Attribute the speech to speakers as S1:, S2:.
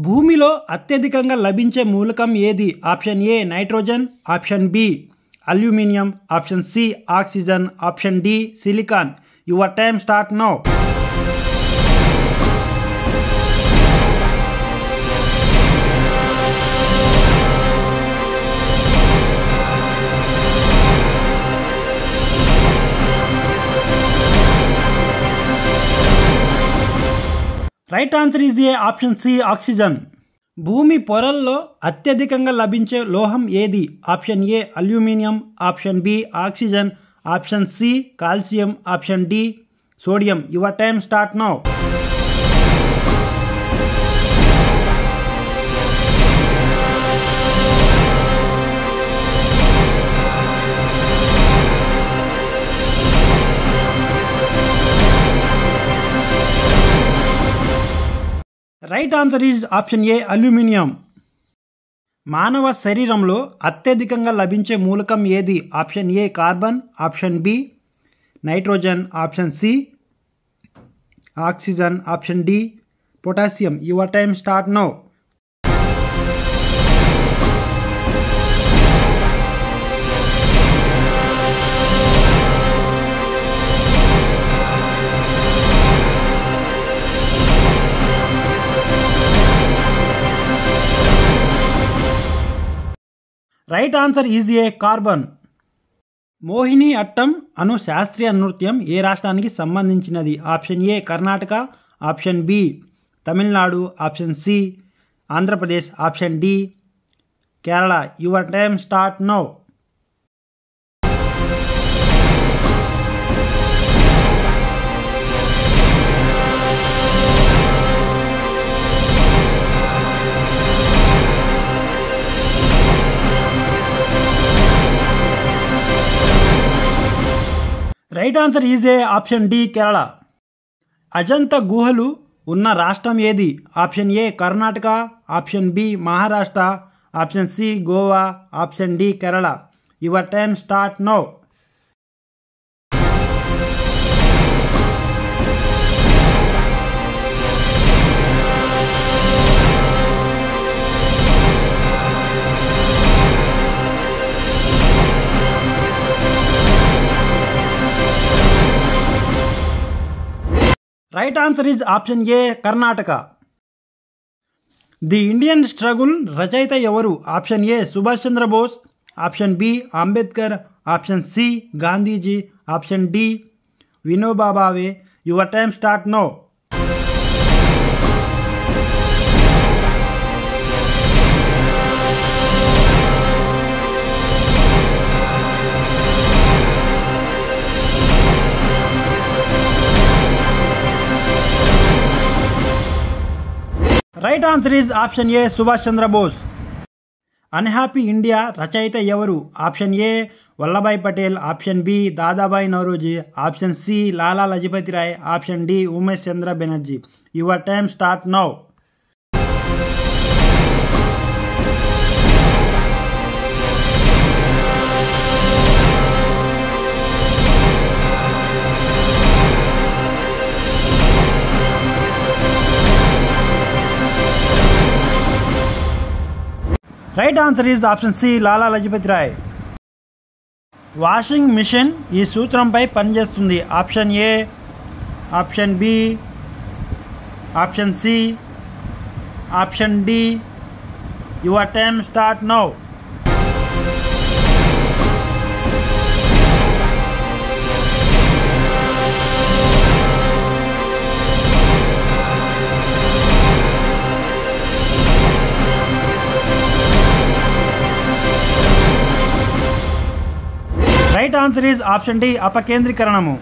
S1: భూమిలో అత్యధికంగా లభించే మూలకం ఏది? Option A nitrogen, option B aluminium, option C oxygen, option D silicon. Your time start now. Right answer is A option C oxygen. భూమి పొరల్లో అత్యధికంగా లభించే లోహం ఏది? Option A aluminium, option B oxygen, option C calcium, option D sodium. Your time start now. Right answer is option A aluminium. మానవ శరీరంలో అత్యధికంగా లభించే మూలకం ఏది? Option A carbon, option B nitrogen, option C oxygen, option D potassium. Your time start now. Right answer is A carbon. Mohiniattam అను శాస్త్రీయ నృత్యం ఏ రాష్ట్రానికి సంబంధించినది? Option A Karnataka, option B Tamil Nadu, option C Andhra Pradesh, option D Kerala. Your time start now. Right answer is A option D Kerala. Ajanta గుహలు ఉన్న రాష్ట్రం ఏది? Option A Karnataka, option B Maharashtra, option C Goa, option D Kerala. Your time start now. Right answer is option A Karnataka. The Indian struggle రచయిత ఎవరు? Option A Subhash Chandrabose, option B Ambedkar, option C Gandhiji, option D Vinoba Bhave. Your time start now. Right answer is option A Subhash Chandrabose. Unhappy India రచయిత ఎవరు? Option A Vallabhbhai Patel, option B Dadabhai Naoroji, option C Lala Lajapati Rai, option D Umesh Chandra Banerjee. Your time start now. Right answer is option C Lala Lajapati Rai. Washing machine ఈ సూత్రంపై పనిచేస్తుంది? Option A, option B, option C, option D. Your time start now. Right answer is option D అపకేంద్రీకరణము.